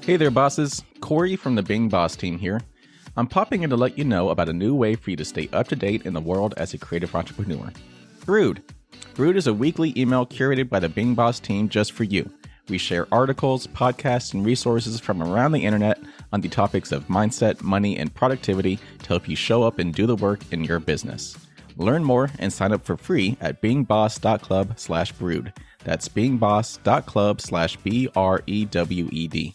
Hey there, bosses. Corey from the Being Boss team here. I'm popping in to let you know about a new way for you to stay up to date in the world as a creative entrepreneur. Brood. Brood is a weekly email curated by the Being Boss team just for you. We share articles, podcasts, and resources from around the internet on the topics of mindset, money, and productivity to help you show up and do the work in your business. Learn more and sign up for free at beingboss.club/brood. That's beingboss.club/BREWED.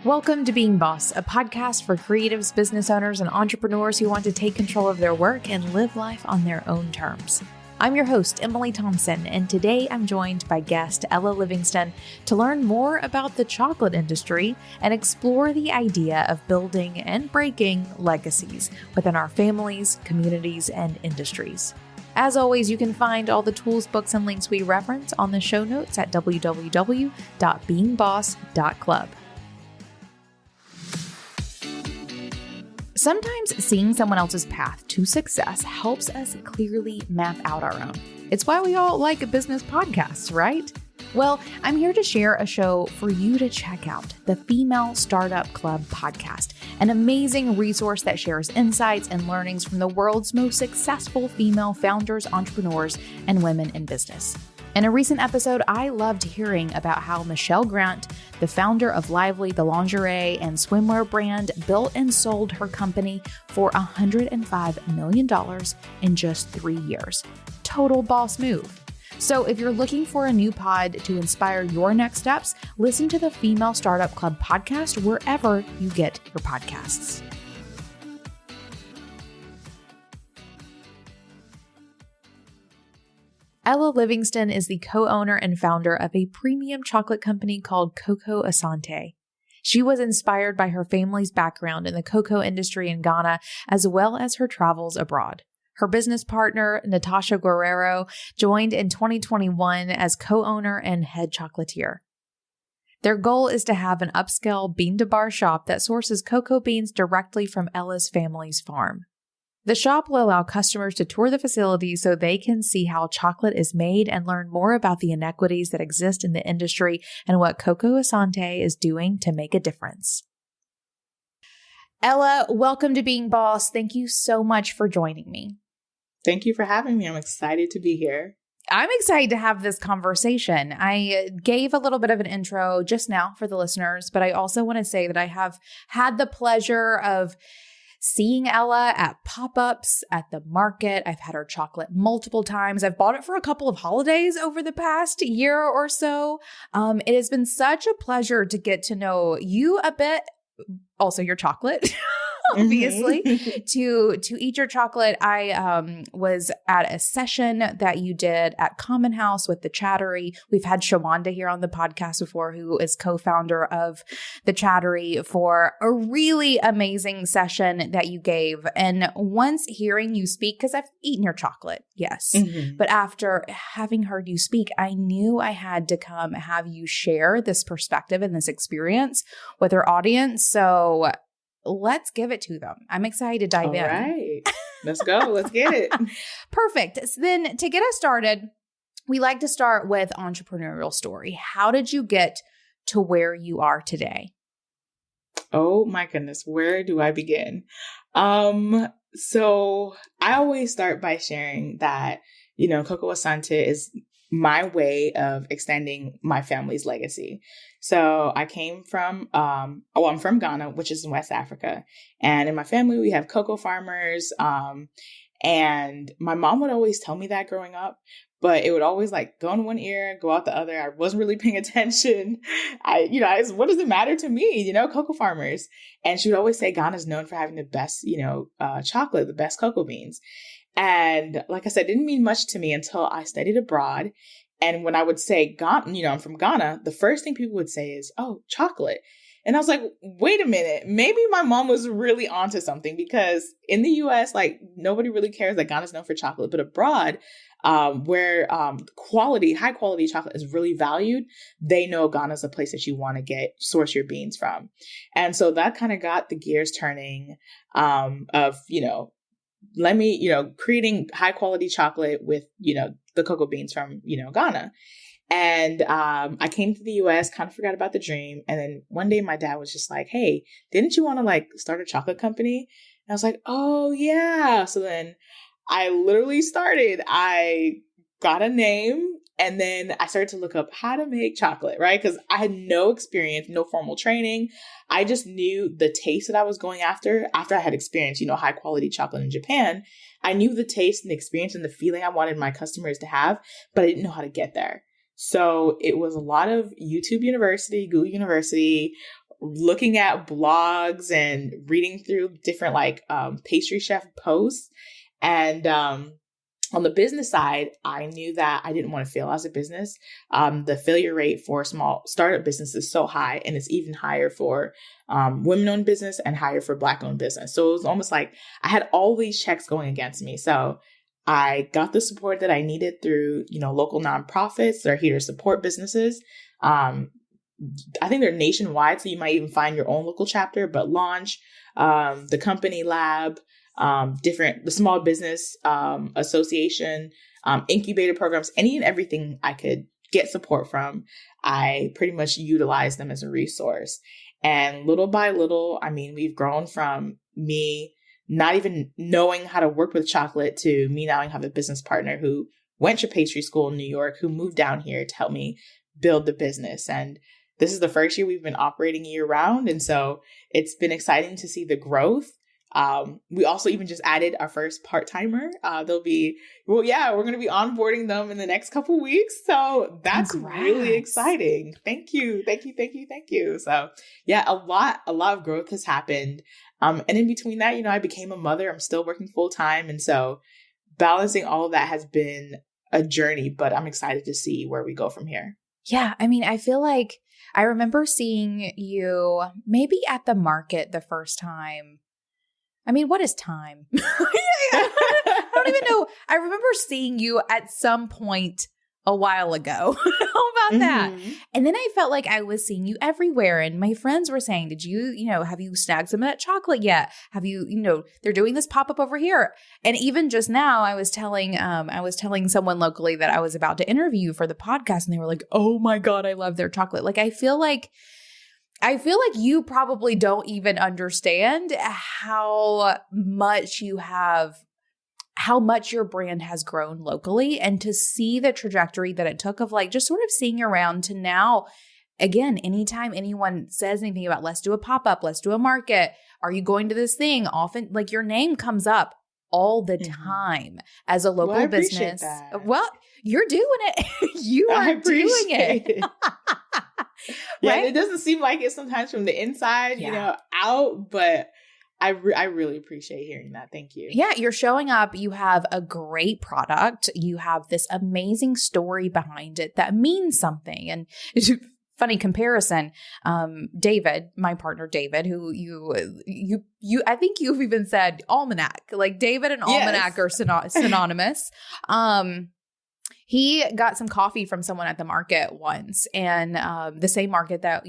Welcome to Being Boss, a podcast for creatives, business owners, and entrepreneurs who want to take control of their work and live life on their own terms. I'm your host, Emily Thompson, and today I'm joined by guest Ella Livingston to learn more about the chocolate industry and explore the idea of building and breaking legacies within our families, communities, and industries. As always, you can find all the tools, books, and links we reference on the show notes at www.beingboss.club. Sometimes seeing someone else's path to success helps us clearly map out our own. It's why we all like business podcasts, right? Well, I'm here to share a show for you to check out, the Female Startup Club podcast, an amazing resource that shares insights and learnings from the world's most successful female founders, entrepreneurs, and women in business. In a recent episode, I loved hearing about how Michelle Grant, the founder of Lively, the lingerie and swimwear brand, built and sold her company for $105 million in just 3 years. Total boss move. So if you're looking for a new pod to inspire your next steps, listen to the Female Startup Club podcast wherever you get your podcasts. Ella Livingston is the co-owner and founder of a premium chocolate company called Cocoa Asante. She was inspired by her family's background in the cocoa industry in Ghana, as well as her travels abroad. Her business partner, Natasha Guerrero, joined in 2021 as co-owner and head chocolatier. Their goal is to have an upscale bean-to-bar shop that sources cocoa beans directly from Ella's family's farm. The shop will allow customers to tour the facility so they can see how chocolate is made and learn more about the inequities that exist in the industry and what Cocoa Asante is doing to make a difference. Ella, welcome to Being Boss. Thank you so much for joining me. Thank you for having me. I'm excited to be here. I'm excited to have this conversation. I gave a little bit of an intro just now for the listeners, but I also want to say that I have had the pleasure of seeing Ella at pop-ups at the market. I've had her chocolate multiple times. I've bought it for a couple of holidays over the past year or so. It has been such a pleasure to get to know you a bit, also your chocolate. Obviously, to eat your chocolate. I was at a session that you did at Common House with the Chattery. We've had Shawanda here on the podcast before, who is co-founder of the Chattery, for a really amazing session that you gave. And once hearing you speak, because I've eaten your chocolate, yes, but after having heard you speak, I knew I had to come have you share this perspective and this experience with our audience. So let's give it to them. I'm excited to dive in. All right. Let's go. Let's get it. Perfect. So then to get us started, we like to start with entrepreneurial story. How did you get to where you are today? Oh my goodness. Where do I begin? So I always start by sharing that, Cocoa Asante is my way of extending my family's legacy. So I came from, I'm from Ghana, which is in West Africa. And in my family, we have cocoa farmers. And my mom would always tell me that growing up, but it would always go in one ear, go out the other. I wasn't really paying attention. What does it matter to me? Cocoa farmers. And she would always say Ghana is known for having the best, chocolate, the best cocoa beans. And like I said, it didn't mean much to me until I studied abroad. And when I would say, Ghana, I'm from Ghana, the first thing people would say is, oh, chocolate. And I was like, wait a minute, maybe my mom was really onto something, because in the US, nobody really cares that Ghana's known for chocolate, but abroad, where high quality chocolate is really valued, they know Ghana's a place that you want to source your beans from. And so that kind of got the gears turning, of, let me, creating high quality chocolate with, the cocoa beans from, Ghana. And I came to the US, kind of forgot about the dream. And then one day my dad was just like, hey, didn't you want to like start a chocolate company? And I was like, oh yeah. So then I literally started. I got a name. And then I started to look up how to make chocolate, right? Because I had no experience, no formal training. I just knew the taste that I was going after I had experienced, high quality chocolate in Japan. I knew the taste and the experience and the feeling I wanted my customers to have, but I didn't know how to get there. So it was a lot of YouTube University, Google University, looking at blogs and reading through different pastry chef posts. And on the business side, I knew that I didn't want to fail as a business. The failure rate for small startup business is so high, and it's even higher for women-owned business and higher for Black-owned business. So it was almost like I had all these checks going against me. So I got the support that I needed through, local nonprofits that are here to support businesses. I think they're nationwide, so you might even find your own local chapter, but Launch, the Company Lab, the Small Business Association, incubator programs, any and everything I could get support from, I pretty much utilized them as a resource. And little by little, we've grown from me not even knowing how to work with chocolate to me now have a business partner who went to pastry school in New York, who moved down here to help me build the business. And this is the first year we've been operating year round. And so it's been exciting to see the growth. We also even just added our first part-timer. We're going to be onboarding them in the next couple weeks. So that's really exciting. Thank you. So yeah, a lot of growth has happened. And in between that, I became a mother. I'm still working full time. And so balancing all of that has been a journey, but I'm excited to see where we go from here. Yeah. I feel like I remember seeing you maybe at the market the first time. What is time? I don't even know. I remember seeing you at some point a while ago. How about that? And then I felt like I was seeing you everywhere. And my friends were saying, did you, have you snagged some of that chocolate yet? Have you, they're doing this pop-up over here. And even just now I was telling someone locally that I was about to interview for the podcast, and they were like, oh my God, I love their chocolate. Like, I feel like you probably don't even understand how much your brand has grown locally, and to see the trajectory that it took of just sort of seeing around to now. Again, anytime anyone says anything about let's do a pop-up, let's do a market, are you going to this thing? Often your name comes up all the time as a local business. That. Well, you're doing it. You are doing it. Yeah, right? It doesn't seem like it sometimes from the inside, out, but I really appreciate hearing that. Thank you. Yeah, you're showing up. You have a great product. You have this amazing story behind it that means something. And it's a funny comparison. David, my partner David, who you I think you've even said almanac. Like David and almanac are synonymous. He got some coffee from someone at the market once, and the same market that,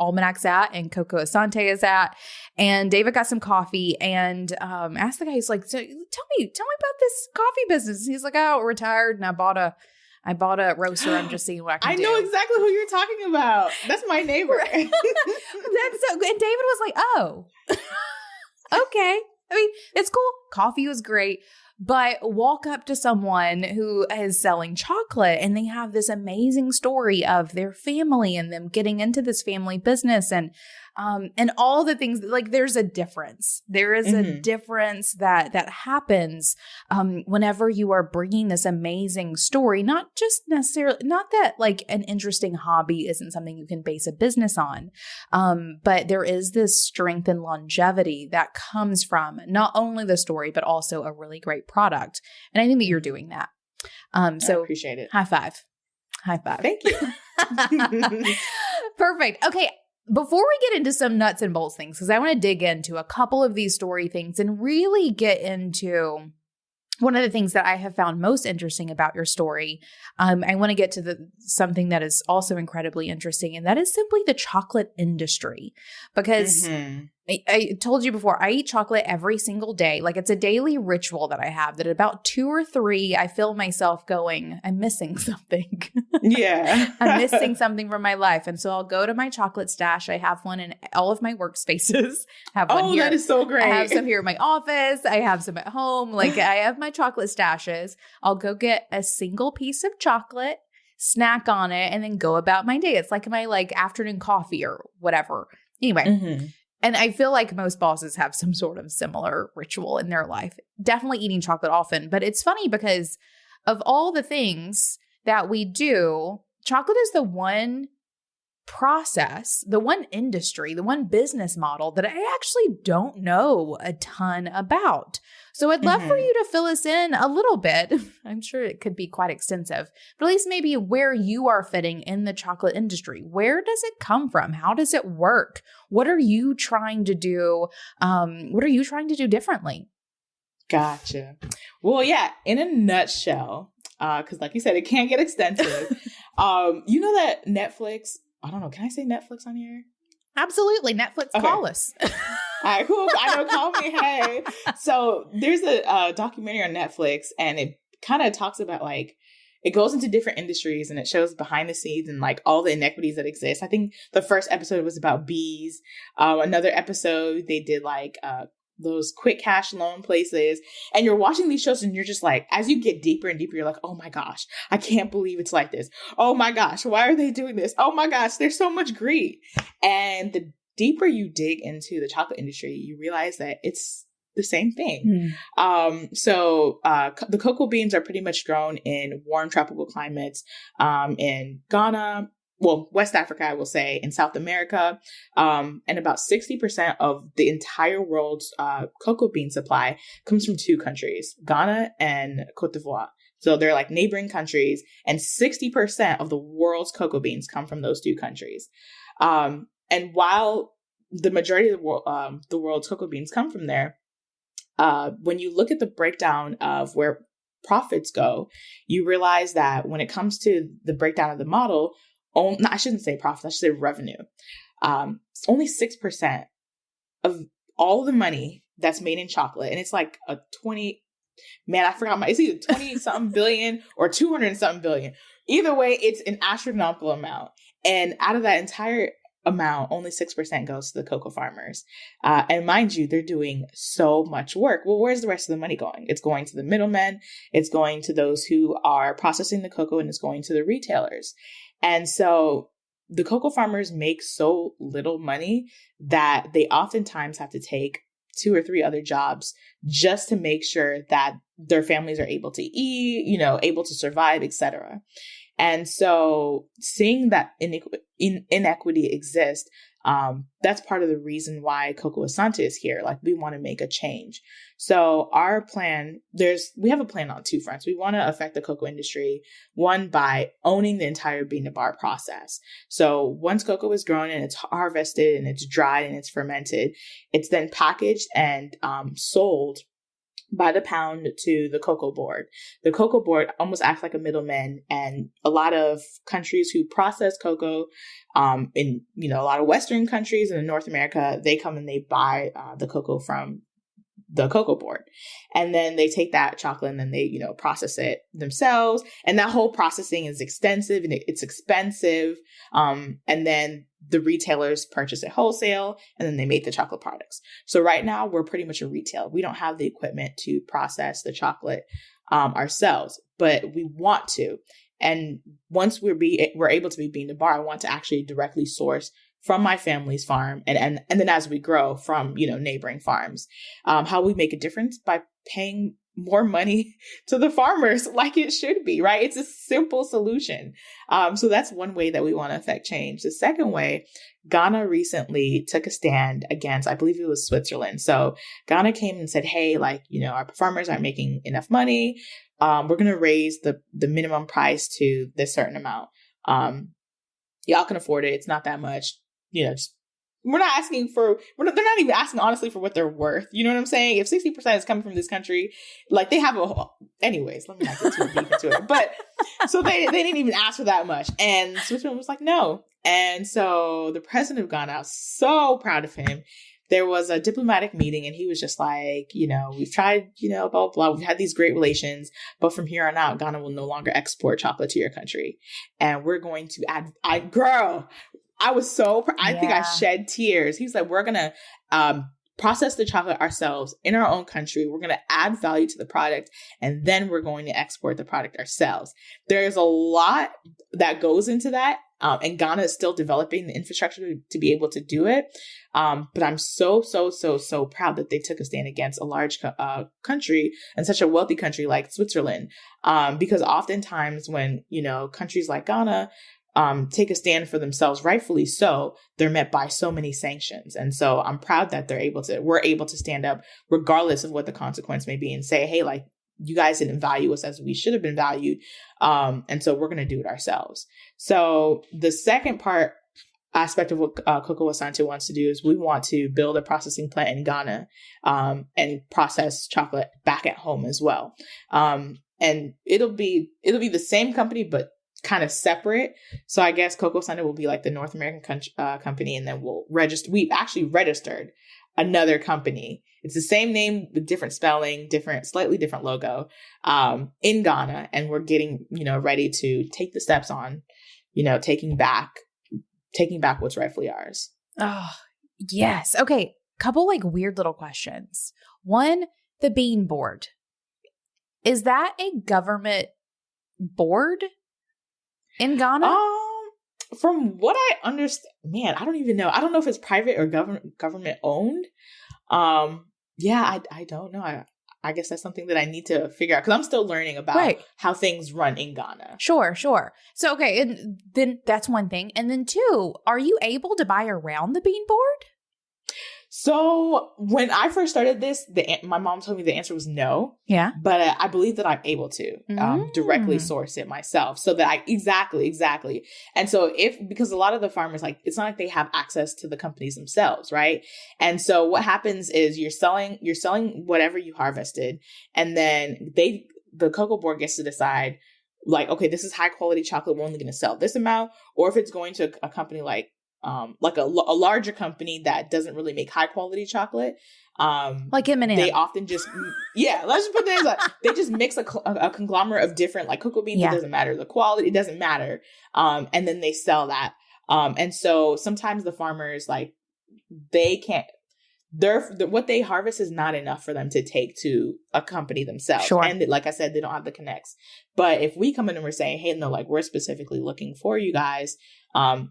Almanac's at and Cocoa Asante is at. And David got some coffee and asked the guy, he's like, so tell me about this coffee business. He's like, oh, retired, and I bought a roaster. I'm just seeing what I can do. I know exactly who you're talking about. That's my neighbor. And David was like, oh, okay. It's cool. Coffee was great. But walk up to someone who is selling chocolate and they have this amazing story of their family and them getting into this family business and all the things, there's a difference. There is a difference that happens whenever you are bringing this amazing story, not just necessarily, not that an interesting hobby isn't something you can base a business on, but there is this strength and longevity that comes from not only the story, but also a really great product. And I think that you're doing that. So I appreciate it. High five. Thank you. Perfect. Okay. Before we get into some nuts and bolts things, because I want to dig into a couple of these story things and really get into one of the things that I have found most interesting about your story, I want to get to something that is also incredibly interesting, and that is simply the chocolate industry. Because I told you before, I eat chocolate every single day. Like, it's a daily ritual that I have, that at about 2 or 3, I feel myself going, I'm missing something. Yeah. I'm missing something from my life. And so I'll go to my chocolate stash. I have one in all of my workspaces. I have one here. That is so great. I have some here in my office. I have some at home. Like, I have my chocolate stashes. I'll go get a single piece of chocolate, snack on it, and then go about my day. It's like my afternoon coffee or whatever. Anyway. And I feel like most bosses have some sort of similar ritual in their life. Definitely eating chocolate often. But it's funny because of all the things that we do, chocolate is the one process, the one industry, the one business model that I actually don't know a ton about. So I'd love for you to fill us in a little bit. I'm sure it could be quite extensive, but at least maybe where you are fitting in the chocolate industry. Where does it come from? How does it work? What are you trying to do? What are you trying to do differently? Gotcha. Well, yeah, in a nutshell, because like you said, it can't get extensive. You know that Netflix, I don't know, can I say Netflix on here? Absolutely. Netflix, okay. Call us. All right, cool. I know, call me. Hey. So there's a documentary on Netflix, and it kind of talks about it goes into different industries, and it shows behind the scenes and all the inequities that exist. I think the first episode was about bees. Another episode they did those quick cash loan places. And you're watching these shows and you're just as you get deeper and deeper, you're like, oh my gosh, I can't believe it's like this. Oh my gosh, why are they doing this? Oh my gosh, there's so much greed. And the deeper you dig into the chocolate industry, you realize that it's the same thing. The cocoa beans are pretty much grown in warm tropical climates in Ghana, West Africa, I will say, in South America, and about 60% of the entire world's cocoa bean supply comes from 2 countries, Ghana and Cote d'Ivoire. So they're neighboring countries, and 60% of the world's cocoa beans come from those 2 countries. And while the majority of the world's cocoa beans come from there, when you look at the breakdown of where profits go, you realize that when it comes to the breakdown of the model, I shouldn't say profit, I should say revenue. Only 6% of all the money that's made in chocolate, and it's I forgot it's either 20-something billion or 200-something billion. Either way, it's an astronomical amount. And out of that entire amount, only 6% goes to the cocoa farmers. And mind you, they're doing so much work. Well, where's the rest of the money going? It's going to the middlemen. It's going to those who are processing the cocoa, and it's going to the retailers. And so the cocoa farmers make so little money that they oftentimes have to take 2 or 3 other jobs just to make sure that their families are able to eat, able to survive, etc. And so seeing that inequity exist, that's part of the reason why Cocoa Asante is here. We want to make a change. So our plan, we have a plan on 2 fronts. We want to affect the cocoa industry, one, by owning the entire bean to bar process. So once cocoa is grown and it's harvested and it's dried and it's fermented, it's then packaged and sold by the pound to the cocoa board. The cocoa board almost acts like a middleman, and a lot of countries who process cocoa, in a lot of Western countries and in North America, they come and they buy the cocoa from the cocoa board, and then they take that chocolate and then they process it themselves, and that whole processing is extensive and it's expensive, and then the retailers purchase it wholesale, and then they make the chocolate products. So right now we're pretty much a retail. We don't have the equipment to process the chocolate ourselves, but we want to. And once we're able to be bean to bar, I want to actually directly source from my family's farm, and then as we grow from neighboring farms. How we make a difference by paying more money to the farmers, like it should be, right? It's a simple solution. So that's one way that we want to affect change. The second way, Ghana recently took a stand against, I believe it was Switzerland. So Ghana came and said, hey, our farmers aren't making enough money. We're going to raise the minimum price to this certain amount. Y'all can afford it. It's not that much. Just They're not even asking honestly for what they're worth. You know what I'm saying? If 60% is coming from this country, like they have anyways, let me not get too deep into it. But so they didn't even ask for that much. And Switzerland was like, no. And so the president of Ghana, I was so proud of him. There was a diplomatic meeting and he was just like, we've tried, blah, blah, blah. We've had these great relations, but from here on out, Ghana will no longer export chocolate to your country. And we're going to I was so, I think I shed tears. He's like, we're going to process the chocolate ourselves in our own country. We're going to add value to the product, and then we're going to export the product ourselves. There's a lot that goes into that. And Ghana is still developing the infrastructure to be able to do it. But I'm so proud that they took a stand against a large country and such a wealthy country like Switzerland. Because oftentimes when, countries like Ghana take a stand for themselves, rightfully so, they're met by so many sanctions. And so I'm proud that we're able to stand up regardless of what the consequence may be and say, hey, like, you guys didn't value us as we should have been valued. And so we're going to do it ourselves. So the second aspect of what Cocoa Asante wants to do is we want to build a processing plant in Ghana and process chocolate back at home as well. And it'll be the same company, but kind of separate. So I guess Cocoa Asante will be like the North American company, and then we've actually registered another company. It's the same name with different spelling, slightly different logo, in Ghana. And we're getting, ready to take the steps on, taking back what's rightfully ours. Oh, yes. Okay. Couple like weird little questions. One, the bean board. Is that a government board in Ghana? From what I understand, man, I don't even know. I don't know if it's private or government owned. I don't know. I guess that's something that I need to figure out because I'm still learning about how things run in Ghana. Sure. So, okay. And then that's one thing. And then two, are you able to buy around the bean board? So when I first started this, my mom told me the answer was no. Yeah. But I believe that I'm able to directly source it myself so that exactly. And so because a lot of the farmers, like, it's not like they have access to the companies themselves, right? And so what happens is you're selling whatever you harvested, and then the cocoa board gets to decide, like, okay, this is high quality chocolate. We're only going to sell this amount. Or if it's going to a company like a larger company that doesn't really make high quality chocolate, like M&M. They often just let's just put this like they just mix a conglomerate of different like cocoa beans. It doesn't matter the quality, it doesn't matter, and then they sell that, and so sometimes the farmers, like, they can't, what they harvest is not enough for them to take to a company themselves. Sure. And like I said, they don't have the connects. But if we come in and we're saying, hey, no, like, we're specifically looking for you guys, and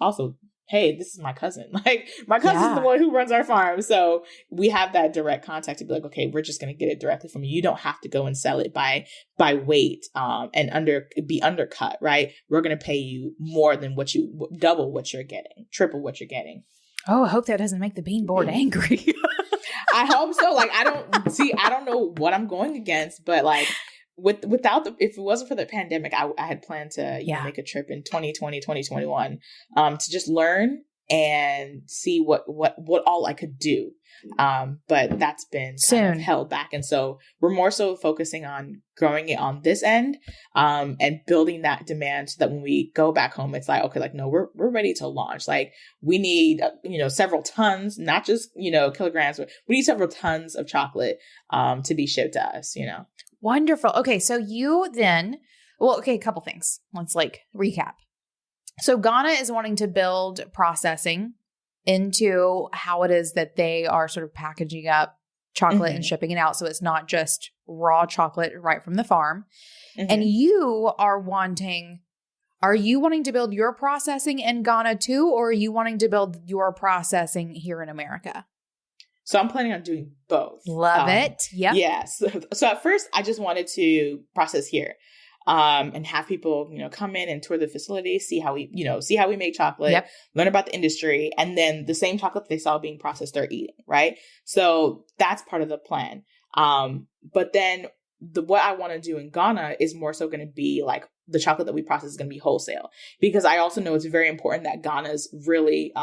also, hey, this is my cousin. Like, my cousin's the one who runs our farm. So we have that direct contact to be like, okay, we're just going to get it directly from you. You don't have to go and sell it by weight and be undercut, right? We're going to pay you more than double what you're getting, triple what you're getting. Oh, I hope that doesn't make the bean board angry. I hope so. Like, I don't know what I'm going against, but like, if it wasn't for the pandemic, I had planned to make a trip in 2020, 2021 to just learn and see what all I could do. But that's been kind of held back. And so we're more so focusing on growing it on this end and building that demand so that when we go back home, it's like, okay, like, no, we're ready to launch. Like, we need, several tons, not just, kilograms, but we need several tons of chocolate to be shipped to us, Wonderful. Okay. So you then, a couple things. Let's recap. So Ghana is wanting to build processing into how it is that they are sort of packaging up chocolate and shipping it out. So it's not just raw chocolate right from the farm. And you are wanting to build your processing in Ghana too, or are you wanting to build your processing here in America? So I'm planning on doing both. Love it. Yep. Yes. So at first I just wanted to process here and have people, come in and tour the facility, see how we make chocolate, learn about the industry, and then the same chocolate they saw being processed, they're eating, right? So that's part of the plan. But then what I want to do in Ghana is more so going to be like the chocolate that we process is going to be wholesale, because I also know it's very important that Ghana's really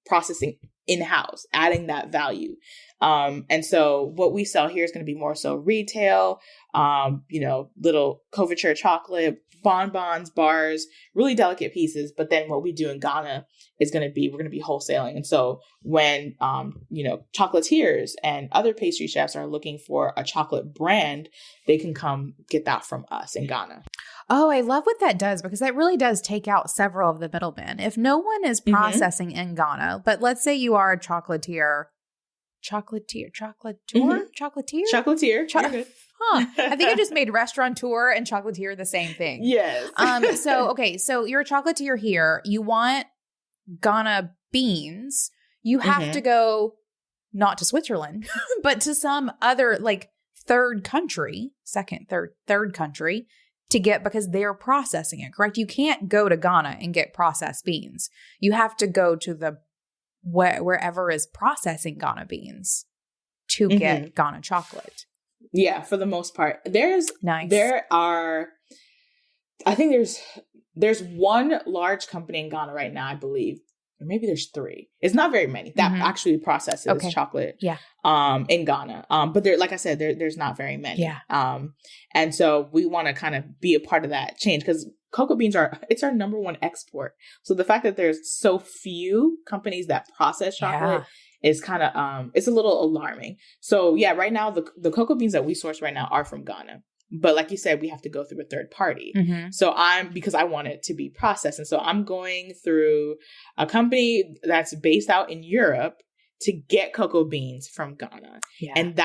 processing in-house, adding that value. And so what we sell here is going to be more so retail, little couverture chocolate, bonbons, bars, really delicate pieces. But then what we do in Ghana is we're going to be wholesaling. And so when, chocolatiers and other pastry chefs are looking for a chocolate brand, they can come get that from us in Ghana. Oh, I love what that does, because that really does take out several of the middlemen. If no one is processing in Ghana, but let's say you are a chocolatier. Chocolatier. You're good. Huh. I think I just made restaurateur and chocolatier the same thing. Yes. So you're a chocolatier here. You want Ghana beans. You have to go not to Switzerland, but to some other like third country to get, because they're processing it, correct? You can't go to Ghana and get processed beans. You have to go to the wherever is processing Ghana beans to get Ghana chocolate. Yeah, for the most part. Nice. I think there's one large company in Ghana right now, I believe, or maybe there's 3. It's not very many that actually processes chocolate in Ghana. But there, like I said, there's not very many. Yeah. And so we want to kind of be a part of that change, because cocoa beans it's our number one export. So the fact that there's so few companies that process chocolate is kind of, it's a little alarming. So yeah, right now the cocoa beans that we source right now are from Ghana. But like you said, we have to go through a third party. So because I want it to be processed. And so I'm going through a company that's based out in Europe to get cocoa beans from Ghana. Yeah. And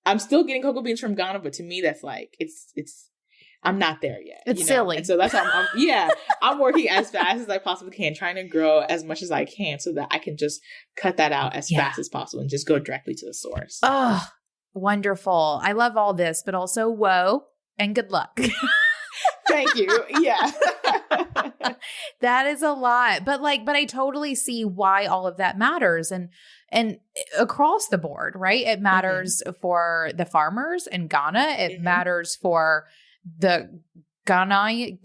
I'm still getting cocoa beans from Ghana, but to me, that's like, I'm not there yet. It's silly. And so that's how I'm working as fast as I possibly can, trying to grow as much as I can so that I can just cut that out as fast as possible and just go directly to the source. Oh, wonderful. I love all this, but also whoa and good luck. Thank you. Yeah. That is a lot. But I totally see why all of that matters. And across the board, right? It matters for the farmers in Ghana. It matters for the Ghanaian,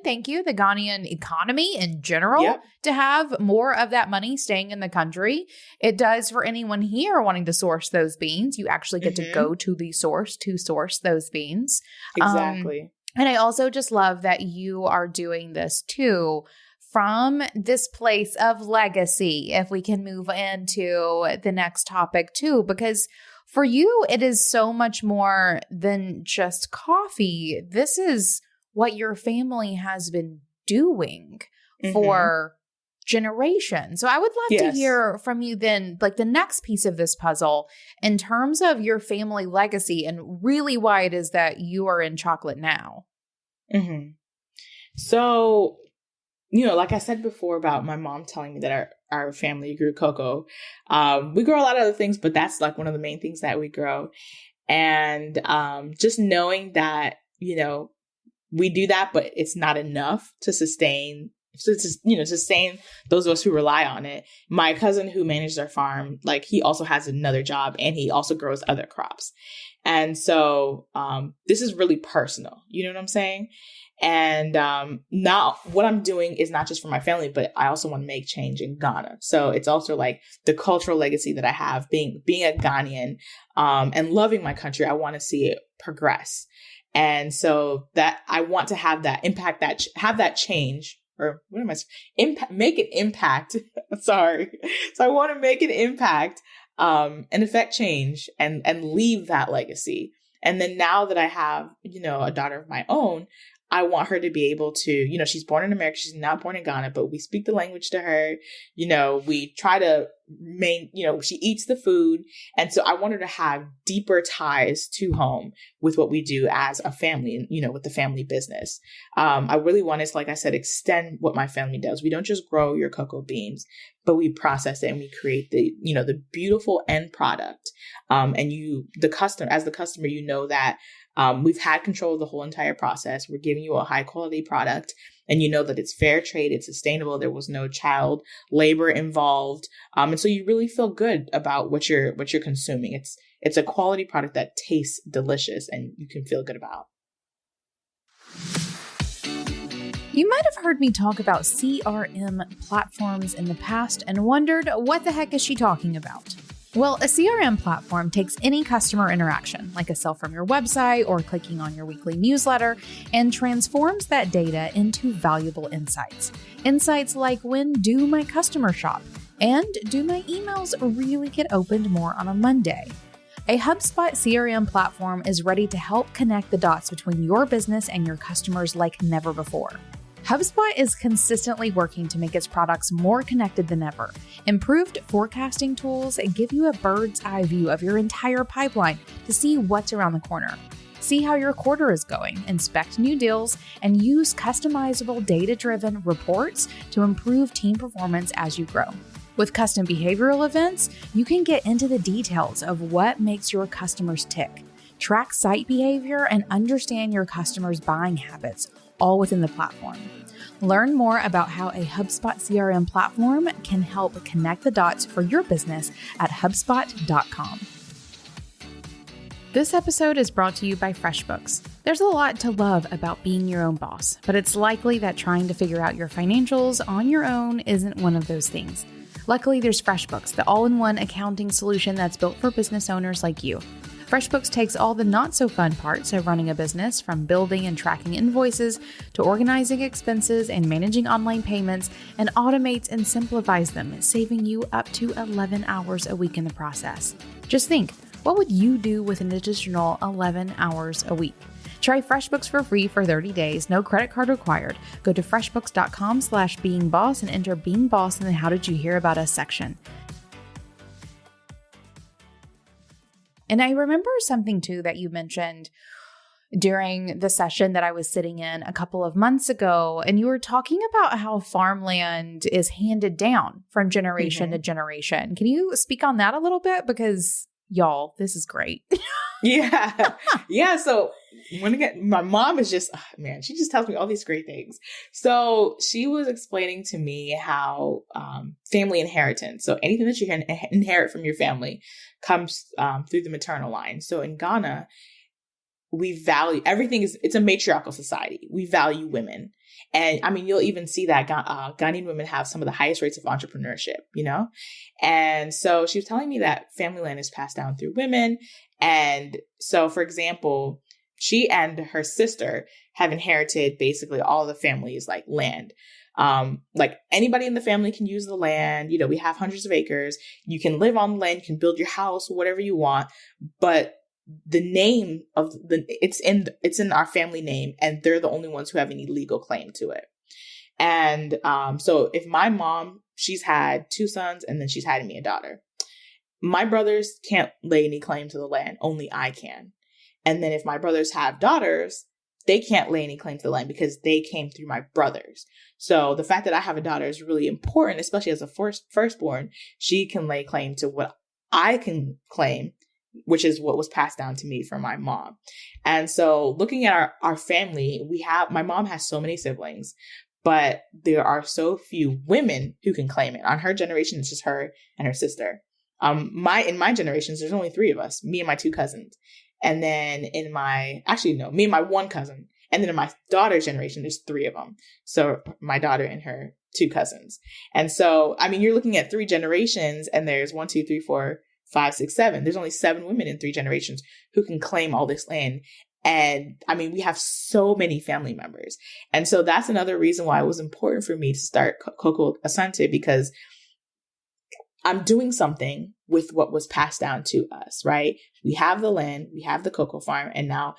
thank you, the Ghanaian economy in general, to have more of that money staying in the country. It does for anyone here wanting to source those beans. You actually get to go to the source to source those beans. Exactly. And I also just love that you are doing this too from this place of legacy, if we can move into the next topic too, because for you, it is so much more than just coffee. This is what your family has been doing for generations. So I would love to hear from you then, like the next piece of this puzzle in terms of your family legacy and really why it is that you are in chocolate now. So, like I said before about my mom telling me that our family grew cocoa. We grow a lot of other things, but that's like one of the main things that we grow. And just knowing that, we do that, but it's not enough to sustain those of us who rely on it. My cousin who manages our farm, like he also has another job and he also grows other crops. And so this is really personal. You know what I'm saying? And now what I'm doing is not just for my family, but I also want to make change in Ghana. So it's also like the cultural legacy that I have being a Ghanaian and loving my country. I want to see it progress. And so that I want to have that impact, have that change, or what am I make an impact. Sorry. So I want to make an impact and affect change and leave that legacy. And then now that I have, a daughter of my own, I want her to be able to, she's born in America. She's not born in Ghana, but we speak the language to her. We try to she eats the food. And so I want her to have deeper ties to home with what we do as a family and, with the family business. I really want to, like I said, extend what my family does. We don't just grow your cocoa beans, but we process it and we create the beautiful end product. And as the customer, that we've had control of the whole entire process. We're giving you a high quality product. and you know that it's fair trade, it's sustainable, there was no child labor involved. And so you really feel good about what you're consuming. It's a quality product that tastes delicious and you can feel good about. You might have heard me talk about CRM platforms in the past and wondered, what the heck is she talking about? Well, a CRM platform takes any customer interaction, like a sale from your website or clicking on your weekly newsletter, and transforms that data into valuable insights. Insights like, when do my customers shop? And do my emails really get opened more on a Monday? A HubSpot CRM platform is ready to help connect the dots between your business and your customers like never before. HubSpot is consistently working to make its products more connected than ever. Improved forecasting tools give you a bird's eye view of your entire pipeline to see what's around the corner. See how your quarter is going, inspect new deals, and use customizable data-driven reports to improve team performance as you grow. With custom behavioral events, you can get into the details of what makes your customers tick, track site behavior, and understand your customers' buying habits, all within the platform. Learn more about how a HubSpot CRM platform can help connect the dots for your business at hubspot.com. This episode is brought to you by Freshbooks. There's a lot to love about being your own boss, but it's likely that trying to figure out your financials on your own isn't one of those things. Luckily, there's Freshbooks, the all-in-one accounting solution that's built for business owners like you. FreshBooks takes all the not-so-fun parts of running a business, from building and tracking invoices to organizing expenses and managing online payments, and automates and simplifies them, saving you up to 11 hours a week in the process. Just think, what would you do with an additional 11 hours a week? Try FreshBooks for free for 30 days, no credit card required. Go to freshbooks.com/beingboss and enter Being Boss in the How Did You Hear About Us section. And I remember something too that you mentioned during the session that I was sitting in a couple of months ago, and you were talking about how farmland is handed down from generation to generation. Can you speak on that a little bit? Because y'all, this is great. Yeah. Yeah. So my mom is just, man, she just tells me all these great things. So she was explaining to me how family inheritance, so anything that you can inherit from your family, comes through the maternal line. So in Ghana, we value everything. It's a matriarchal society. We value women. And I mean, you'll even see that Ghanaian women have some of the highest rates of entrepreneurship, you know? And so she was telling me that family land is passed down through women. And so, for example, she and her sister have inherited basically all the family's like land. Like anybody in the family can use the land. You know, we have hundreds of acres. You can live on the land, you can build your house, whatever you want. But the name of it's in our family name, and they're the only ones who have any legal claim to it. And so if my mom, she's had 2 sons and then she's had me a daughter. My brothers can't lay any claim to the land. Only I can. And then if my brothers have daughters, they can't lay any claim to the land because they came through my brothers. So the fact that I have a daughter is really important, especially as a firstborn. She can lay claim to what I can claim, which is what was passed down to me from my mom. And so looking at our family, my mom has so many siblings, but there are so few women who can claim it. On her generation, it's just her and her sister. In my generations, there's only 3 of us, me and my 2 cousins. And then me and my 1 cousin. And then in my daughter's generation, there's 3 of them. So my daughter and her 2 cousins. And so, I mean, you're looking at 3 generations, and there's 1, 2, 3, 4, 5, 6, 7. There's only 7 women in 3 generations who can claim all this land. And I mean, we have so many family members. And so that's another reason why it was important for me to start Cocoa Asante, because I'm doing something with what was passed down to us, right? We have the land, we have the cocoa farm, and now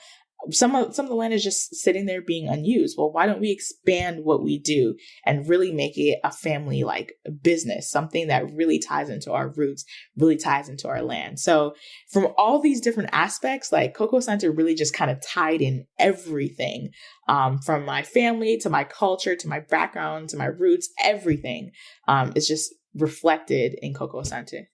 some of the land is just sitting there being unused. Well, why don't we expand what we do and really make it a family like business, something that really ties into our roots, really ties into our land. So from all these different aspects, like Cocoa Asante really just kind of tied in everything, from my family to my culture, to my background, to my roots, everything is just reflected in Cocoa Asante.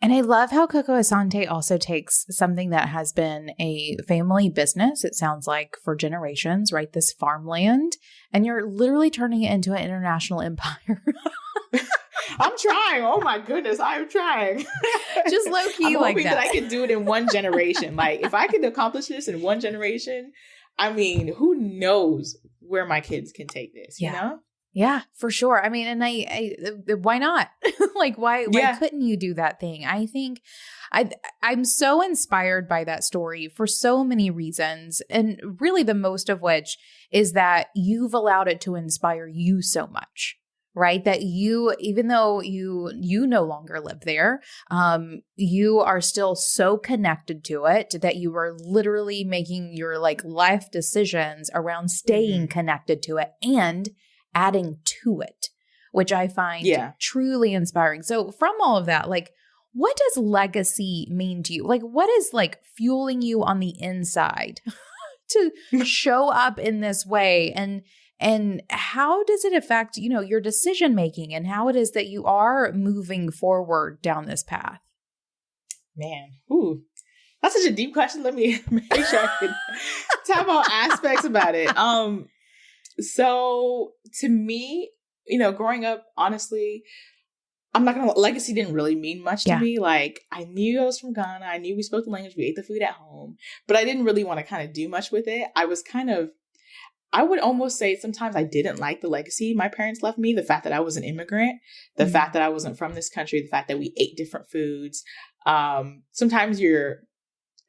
And I love how Coco Asante also takes something that has been a family business, it sounds like, for generations, right? This farmland, and you're literally turning it into an international empire. I'm trying. Oh my goodness, I'm trying. Just low key I'm like hoping that. I could do it in one generation. Like if I could accomplish this in one generation, I mean, who knows where my kids can take this, you know? Yeah, for sure. I mean, and I why not? Like, why couldn't you do that thing? I think I'm so inspired by that story for so many reasons. And really the most of which is that you've allowed it to inspire you so much, right? That you, even though you no longer live there, you are still so connected to it that you are literally making your like life decisions around staying connected to it and adding to it, which I find truly inspiring. So from all of that, like, what does legacy mean to you? Like, what is like fueling you on the inside to show up in this way? And how does it affect, you know, your decision making and how it is that you are moving forward down this path? Man, ooh, that's such a deep question. Let me make sure I can tap on aspects about it. So to me, you know, growing up, honestly, I'm not gonna, legacy didn't really mean much to me. Like, I knew I was from Ghana. I knew we spoke the language. We ate the food at home, but I didn't really want to kind of do much with it. I would almost say sometimes I didn't like the legacy my parents left me. The fact that I was an immigrant, the fact that I wasn't from this country, the fact that we ate different foods. Sometimes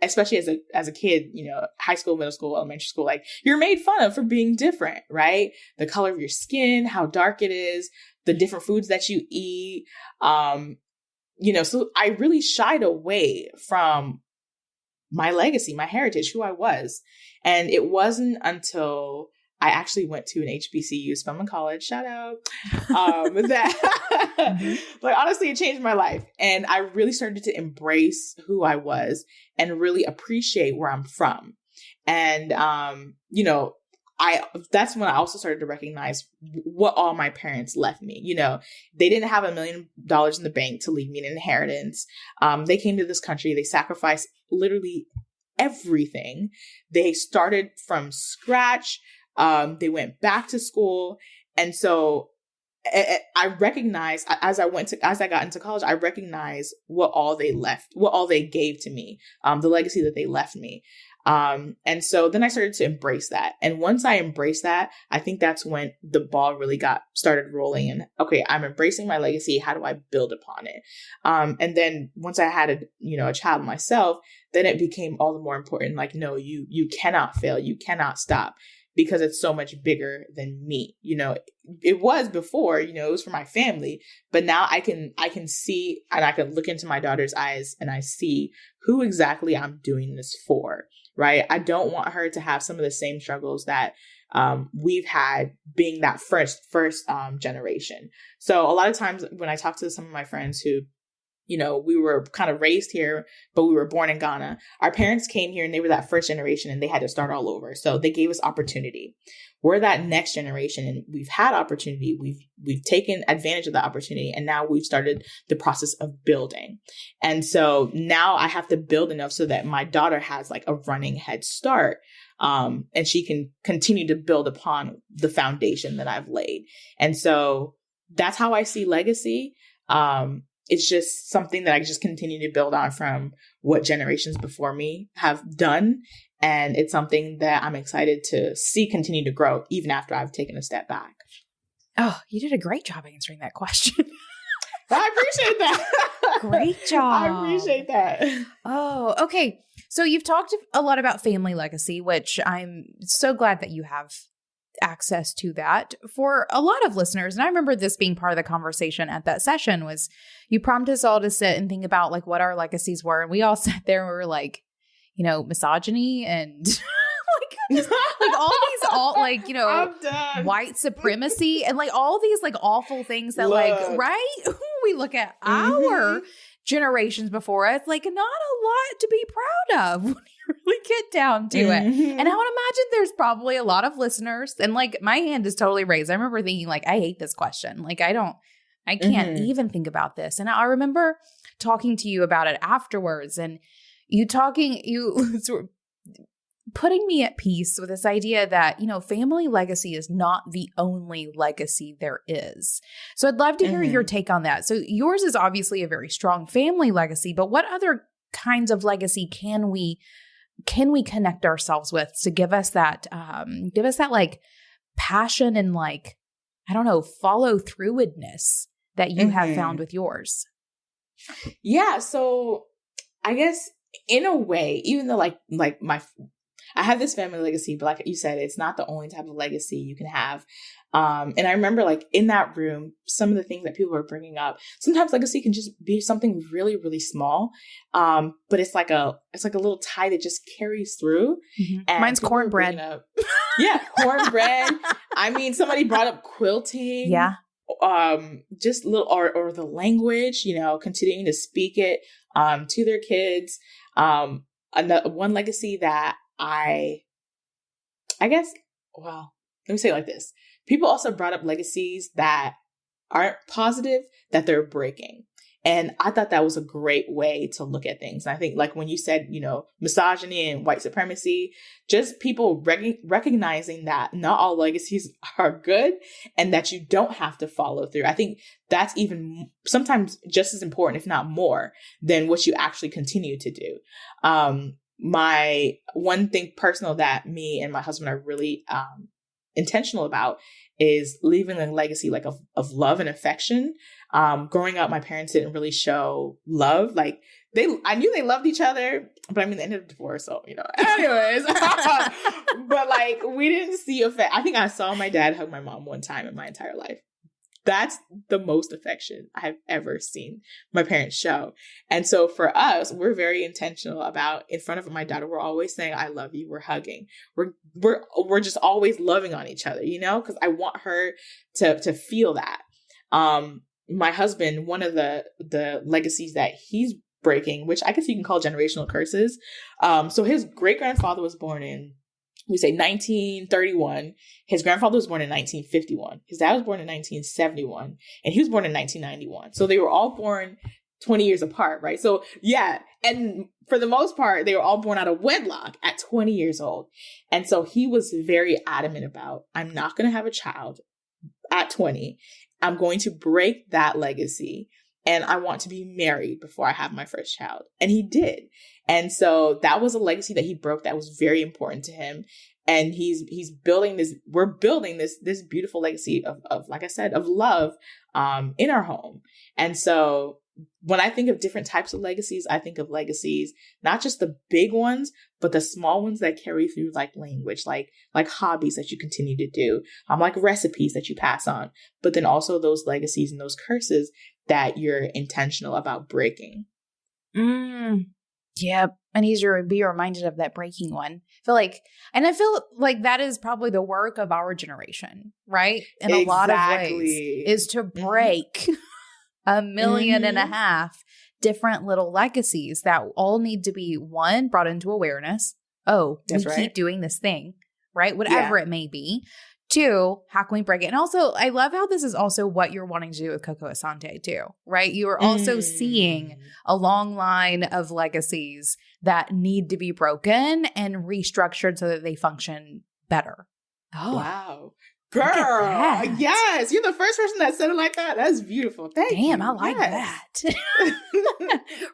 especially as a kid, you know, high school, middle school, elementary school, like you're made fun of for being different, right? The color of your skin, how dark it is, the different foods that you eat. You know, so I really shied away from my legacy, my heritage, who I was. And it wasn't until I actually went to an HBCU, Spelman College, shout out, that, like, honestly, it changed my life. And I really started to embrace who I was and really appreciate where I'm from. And, you know, that's when I also started to recognize what all my parents left me. You know, they didn't have $1 million in the bank to leave me an inheritance. They came to this country, they sacrificed literally everything. They started from scratch. They went back to school. And so I recognized as I got into college, I recognized what all they gave to me, the legacy that they left me. And so then I started to embrace that. And once I embraced that, I think that's when the ball really started rolling. And okay, I'm embracing my legacy. How do I build upon it? And then once I had a child myself, then it became all the more important. Like, no, you cannot fail. You cannot stop, because it's so much bigger than me. You know, it was before, you know, it was for my family, but now I can see, and I can look into my daughter's eyes and I see who exactly I'm doing this for, right? I don't want her to have some of the same struggles that we've had being that first generation. So a lot of times when I talk to some of my friends who, you know, we were kind of raised here, but we were born in Ghana. Our parents came here and they were that first generation and they had to start all over. So they gave us opportunity. We're that next generation and we've had opportunity. We've taken advantage of the opportunity, and now we've started the process of building. And so now I have to build enough so that my daughter has like a running head start. And she can continue to build upon the foundation that I've laid. And so that's how I see legacy. It's just something that I just continue to build on from what generations before me have done. And it's something that I'm excited to see continue to grow even after I've taken a step back. Oh, you did a great job answering that question. I appreciate that. Great job. I appreciate that. Oh, okay. So you've talked a lot about family legacy, which I'm so glad that you have access to that for a lot of listeners. And I remember this being part of the conversation at that session was you prompted us all to sit and think about like what our legacies were. And we all sat there and we were like, you know, misogyny and like all like, you know, white supremacy and like all these like awful things that like, right? We look at our generations before us, like not a lot to be proud of when you really get down to it. And I would imagine there's probably a lot of listeners, and like my hand is totally raised. I remember thinking like, I hate this question. Like I can't even think about this. And I remember talking to you about it afterwards, and you sort of putting me at peace with this idea that, family legacy is not the only legacy there is. So I'd love to hear your take on that. So yours is obviously a very strong family legacy, but what other kinds of legacy can we connect ourselves with to give us that like passion and like, I don't know, follow throughness that you have found with yours? Yeah. So I guess in a way, even though I have this family legacy, but like you said, it's not the only type of legacy you can have. And I remember like in that room, some of the things that people were bringing up, sometimes legacy can just be something really, really small. But it's like a little tie that just carries through. And mine's cornbread. Cornbread. I mean, somebody brought up quilting. Yeah. Just little, or the language, continuing to speak it, to their kids. One legacy that I guess, well, let me say it like this. People also brought up legacies that aren't positive, that they're breaking. And I thought that was a great way to look at things. And I think like when you said, misogyny and white supremacy, just people recognizing that not all legacies are good and that you don't have to follow through. I think that's even sometimes just as important, if not more, than what you actually continue to do. My one thing personal that me and my husband are really intentional about is leaving a legacy like of love and affection. Growing up, my parents didn't really show love. Like I knew they loved each other, but I mean, they ended up divorced. So, anyways, but like we didn't see affection. I think I saw my dad hug my mom one time in my entire life. That's the most affection I have ever seen my parents show. And so for us, we're very intentional about, in front of my daughter, we're always saying, I love you. We're hugging. We're just always loving on each other, because I want her to feel that. My husband, one of the legacies that he's breaking, which I guess you can call generational curses. So his great grandfather was born in, we say 1931. His grandfather was born in 1951. His dad was born in 1971, and he was born in 1991. So they were all born 20 years apart, right? So yeah. And for the most part, they were all born out of wedlock at 20 years old. And so he was very adamant about, I'm not going to have a child at 20. I'm going to break that legacy. And I want to be married before I have my first child. And he did. And so that was a legacy that he broke that was very important to him. And he's building this, we're building this beautiful legacy of, like I said, of love, in our home. And so when I think of different types of legacies, I think of legacies, not just the big ones, but the small ones that carry through, like language, like hobbies that you continue to do, like recipes that you pass on, but then also those legacies and those curses that you're intentional about breaking. Yep. I need to be reminded of that breaking one. I feel like that is probably the work of our generation, right? In a lot of ways, is to break 1.5 million different little legacies that all need to be, one, brought into awareness. Oh, we keep doing this thing, right? Whatever it may be. 2, how can we break it? And also, I love how this is also what you're wanting to do with Coco Asante too, right? You are also seeing a long line of legacies that need to be broken and restructured so that they function better. Oh, wow. Girl, yes. You're the first person that said it like that. That's beautiful. Thank you. Damn, I like that.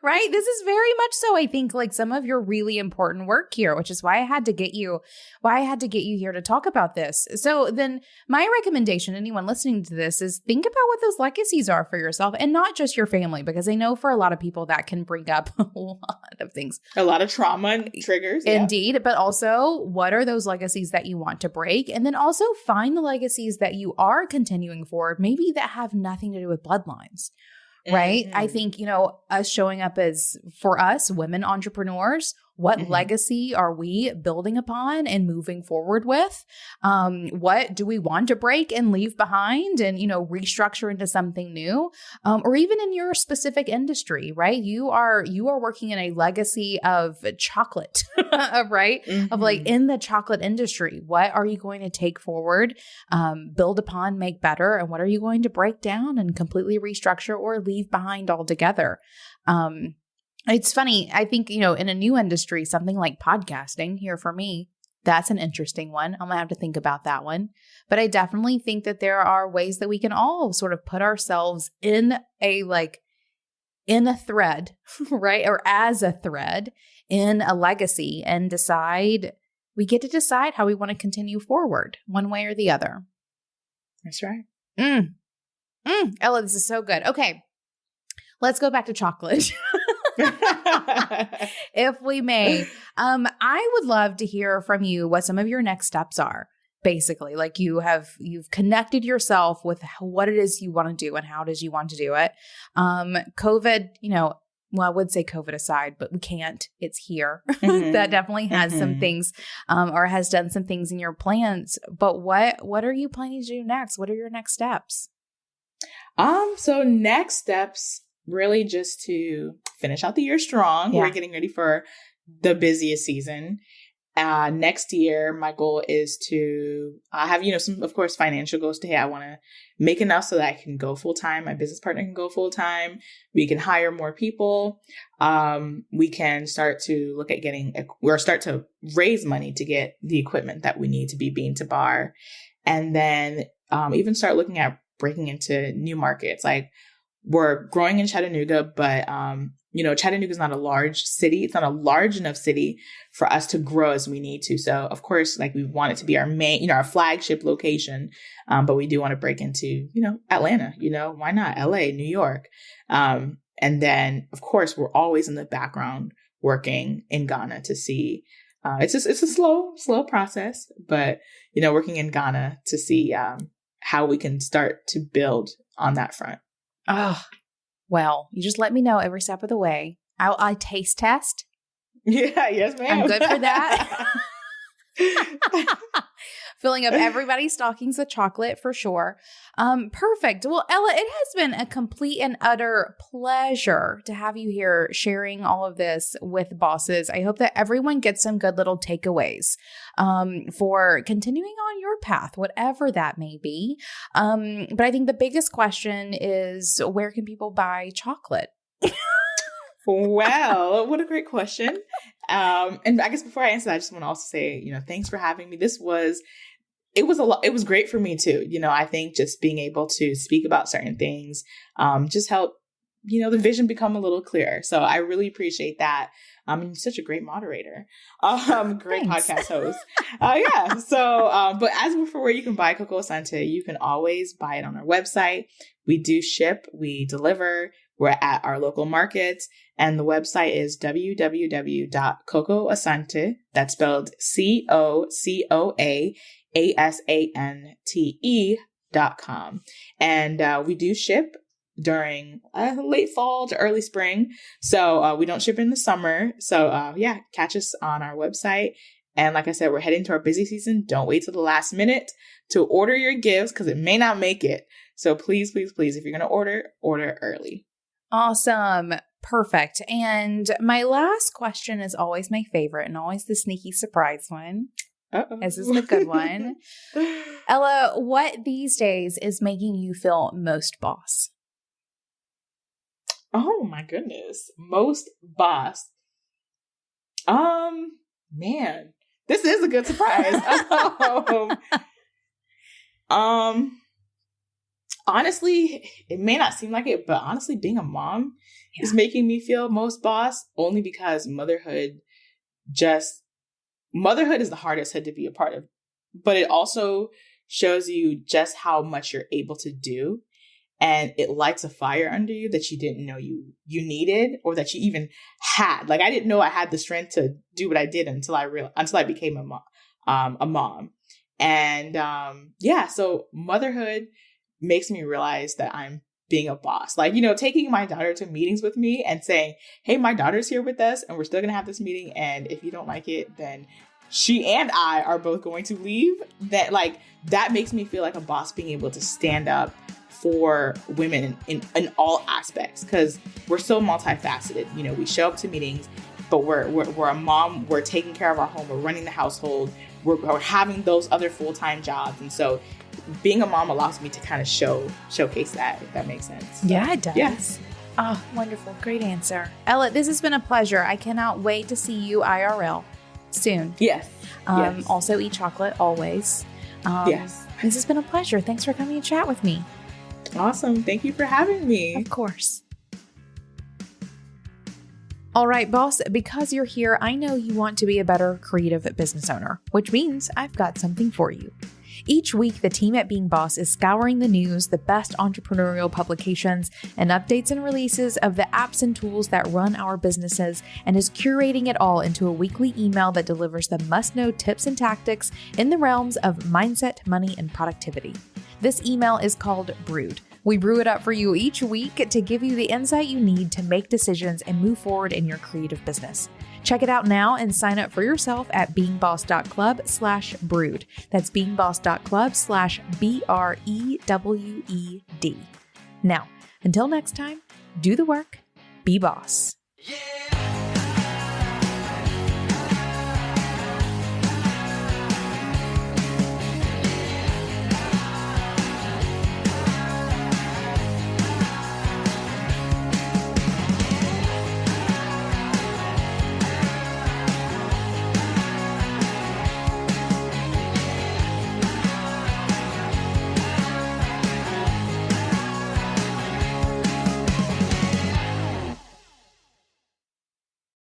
Right? This is very much so, I think, like some of your really important work here, which is why I had to get you here to talk about this. So then my recommendation, anyone listening to this, is think about what those legacies are for yourself and not just your family, because I know for a lot of people that can bring up a lot of things. A lot of trauma and triggers. Indeed. But also, what are those legacies that you want to break? And then also find the legacies that you are continuing forward, maybe that have nothing to do with bloodlines, right? I think, us showing up as, for us, women entrepreneurs, What legacy are we building upon and moving forward with? What do we want to break and leave behind and, restructure into something new? Or even in your specific industry, right? You are working in a legacy of chocolate, right? Of like in the chocolate industry, what are you going to take forward, build upon, make better? And what are you going to break down and completely restructure or leave behind altogether? It's funny. I think, in a new industry, something like podcasting here for me, that's an interesting one. I'm going to have to think about that one. But I definitely think that there are ways that we can all sort of put ourselves in a thread, right? Or as a thread in a legacy and we get to decide how we want to continue forward one way or the other. That's right. Ella, this is so good. Okay. Let's go back to chocolate. If we may. I would love to hear from you what some of your next steps are. Basically, like you've connected yourself with what it is you want to do and how it is you want to do it. COVID, I would say COVID aside, but we can't. It's here. That definitely has some things, or has done some things in your plans. But what are you planning to do next? What are your next steps? So next steps, really just to finish out the year strong. Yeah. We're getting ready for the busiest season. Next year, my goal is to have, some, of course, financial goals to hit. I want to make enough so that I can go full time. My business partner can go full time. We can hire more people. We can start to look at start to raise money to get the equipment that we need to be bean to bar. And then even start looking at breaking into new markets. Like, we're growing in Chattanooga, but, Chattanooga is not a large city. It's not a large enough city for us to grow as we need to. So, of course, we want it to be our main, our flagship location. But we do want to break into, Atlanta, why not? LA, New York. And then, of course, we're always in the background working in Ghana to see, it's a slow process, but, working in Ghana to see, how we can start to build on that front. Oh, well, you just let me know every step of the way. I taste test. Yeah, yes, ma'am. I'm good for that. Filling up everybody's stockings with chocolate for sure. Perfect. Well, Ella, it has been a complete and utter pleasure to have you here sharing all of this with bosses. I hope that everyone gets some good little takeaways for continuing on your path, whatever that may be. But I think the biggest question is, where can people buy chocolate? Well, what a great question. And I guess before I answer that, I just want to also say, thanks for having me. It was great for me too. I think just being able to speak about certain things, just help, the vision become a little clearer. So I really appreciate that. You're such a great moderator, great podcast host. Yeah. So, but as for where you can buy Cocoa Asante, you can always buy it on our website. We do ship, we deliver. We're at our local markets, and the website is www.cocoasante, that's spelled COCOAASANTE.com. And we do ship during late fall to early spring. So we don't ship in the summer. So catch us on our website. And like I said, we're heading to our busy season. Don't wait till the last minute to order your gifts because it may not make it. So please, please, please, if you're going to order early. Awesome. Perfect. And my last question is always my favorite and always the sneaky surprise one. Uh-oh. This is the good one. Ella, what these days is making you feel most boss? Oh my goodness. Most boss. Man, this is a good surprise. Honestly, it may not seem like it, but honestly, being a mom is making me feel most boss, only because motherhood is the hardest hood to be a part of, but it also shows you just how much you're able to do. And it lights a fire under you that you didn't know you needed, or that you even had. Like, I didn't know I had the strength to do what I did until I became a mom. And so motherhood makes me realize that I'm being a boss. Like, taking my daughter to meetings with me and saying, hey, my daughter's here with us and we're still going to have this meeting. And if you don't like it, then she and I are both going to leave. That makes me feel like a boss, being able to stand up for women in all aspects, because we're so multifaceted. We show up to meetings, but we're a mom, we're taking care of our home, we're running the household, we're having those other full-time jobs. And so being a mom allows me to kind of showcase that, if that makes sense. Yeah, it does. Yes. Oh, wonderful. Great answer. Ella, this has been a pleasure. I cannot wait to see you IRL soon. Yes. Yes. Also eat chocolate always. Yes. This has been a pleasure. Thanks for coming to chat with me. Awesome. Thank you for having me. Of course. All right, boss, because you're here, I know you want to be a better creative business owner, which means I've got something for you. Each week, the team at Being Boss is scouring the news, the best entrepreneurial publications, and updates and releases of the apps and tools that run our businesses, and is curating it all into a weekly email that delivers the must-know tips and tactics in the realms of mindset, money, and productivity. This email is called Brood. We brew it up for you each week to give you the insight you need to make decisions and move forward in your creative business. Check it out now and sign up for yourself at beingboss.club/brood. That's beingboss.club/BREWED. Now, until next time, do the work, be boss. Yeah.